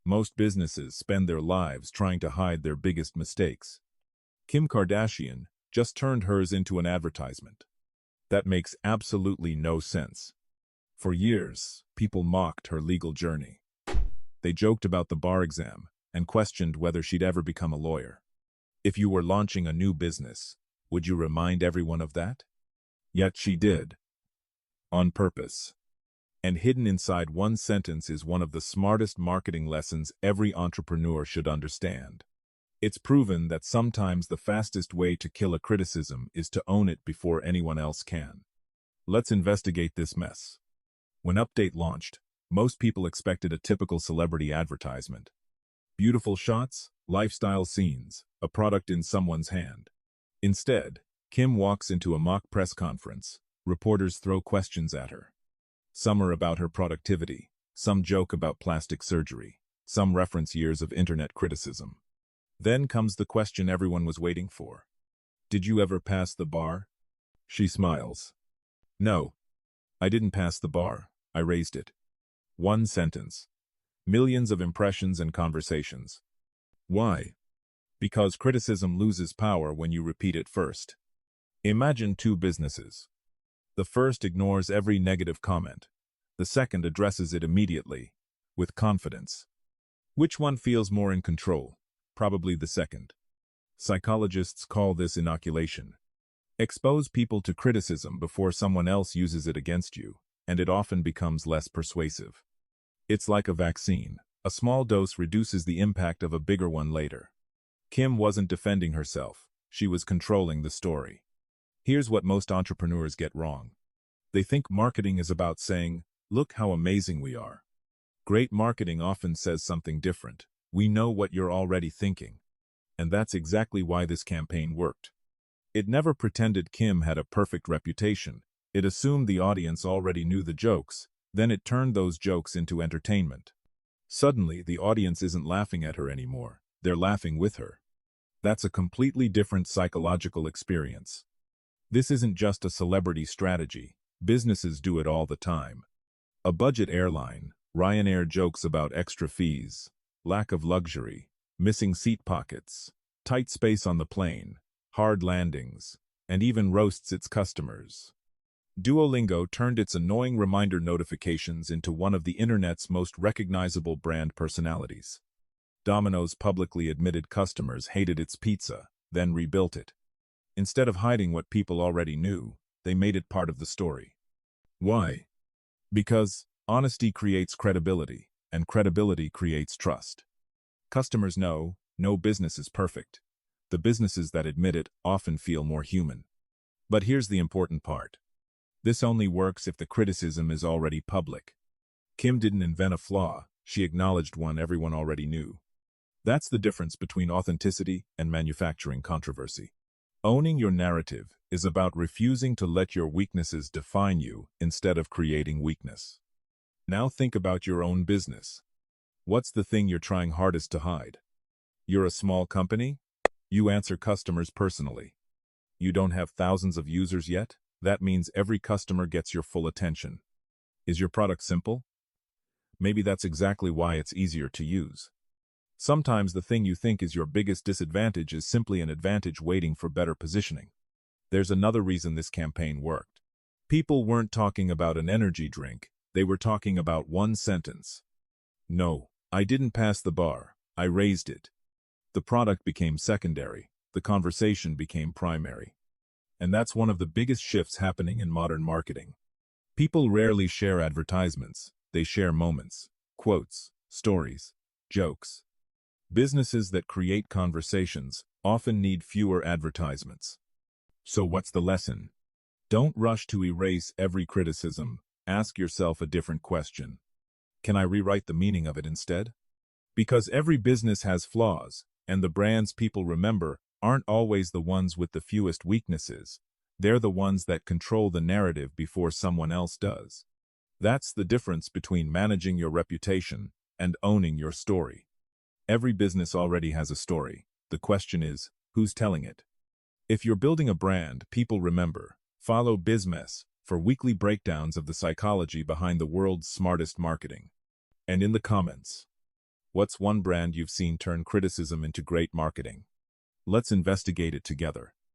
Most businesses spend their lives trying to hide their biggest mistakes. Kim Kardashian just turned hers into an advertisement. That makes absolutely no sense. For years, people mocked her legal journey. They joked about the bar exam and questioned whether she'd ever become a lawyer. If you were launching a new business, would you remind everyone of that? Yet she did. On purpose. And hidden inside one sentence is one of the smartest marketing lessons every entrepreneur should understand. It's proven that sometimes the fastest way to kill a criticism is to own it before anyone else can. Let's investigate this mess. When Update launched, most people expected a typical celebrity advertisement. Beautiful shots, lifestyle scenes, a product in someone's hand. Instead, Kim walks into a mock press conference. Reporters throw questions at her. Some are about her productivity, some joke about plastic surgery, some reference years of internet criticism. Then comes the question everyone was waiting for. Did you ever pass the bar? She smiles. No, I didn't pass the bar, I raised it. One sentence. Millions of impressions and conversations. Why? Because criticism loses power when you repeat it first. Imagine two businesses. The first ignores every negative comment. The second addresses it immediately, with confidence. Which one feels more in control? Probably the second. Psychologists call this inoculation. Expose people to criticism before someone else uses it against you, and it often becomes less persuasive. It's like a vaccine. A small dose reduces the impact of a bigger one later. Kim wasn't defending herself. She was controlling the story. Here's what most entrepreneurs get wrong. They think marketing is about saying, "Look how amazing we are." Great marketing often says something different. "We know what you're already thinking." And that's exactly why this campaign worked. It never pretended Kim had a perfect reputation. It assumed the audience already knew the jokes, then it turned those jokes into entertainment. Suddenly, the audience isn't laughing at her anymore. They're laughing with her. That's a completely different psychological experience. This isn't just a celebrity strategy. Businesses do it all the time. A budget airline, Ryanair, jokes about extra fees, lack of luxury, missing seat pockets, tight space on the plane, hard landings, and even roasts its customers. Duolingo turned its annoying reminder notifications into one of the internet's most recognizable brand personalities. Domino's publicly admitted customers hated its pizza, then rebuilt it. Instead of hiding what people already knew, they made it part of the story. Why? Because honesty creates credibility, and credibility creates trust. Customers know no business is perfect. The businesses that admit it often feel more human. But here's the important part. This only works if the criticism is already public. Kim didn't invent a flaw, she acknowledged one everyone already knew. That's the difference between authenticity and manufacturing controversy. Owning your narrative is about refusing to let your weaknesses define you instead of creating weakness. Now think about your own business. What's the thing you're trying hardest to hide? You're a small company? You answer customers personally. You don't have thousands of users yet? That means every customer gets your full attention. Is your product simple? Maybe that's exactly why it's easier to use. Sometimes the thing you think is your biggest disadvantage is simply an advantage waiting for better positioning. There's another reason this campaign worked. People weren't talking about an energy drink, they were talking about one sentence. No, I didn't pass the bar, I raised it. The product became secondary, the conversation became primary. And that's one of the biggest shifts happening in modern marketing. People rarely share advertisements, they share moments, quotes, stories, jokes. Businesses that create conversations often need fewer advertisements. So what's the lesson? Don't rush to erase every criticism. Ask yourself a different question. Can I rewrite the meaning of it instead? Because every business has flaws, and the brands people remember aren't always the ones with the fewest weaknesses. They're the ones that control the narrative before someone else does. That's the difference between managing your reputation and owning your story. Every business already has a story. The question is, who's telling it? If you're building a brand people remember, follow Bizmess for weekly breakdowns of the psychology behind the world's smartest marketing. And in the comments, What's one brand you've seen turn criticism into great marketing? Let's investigate it together.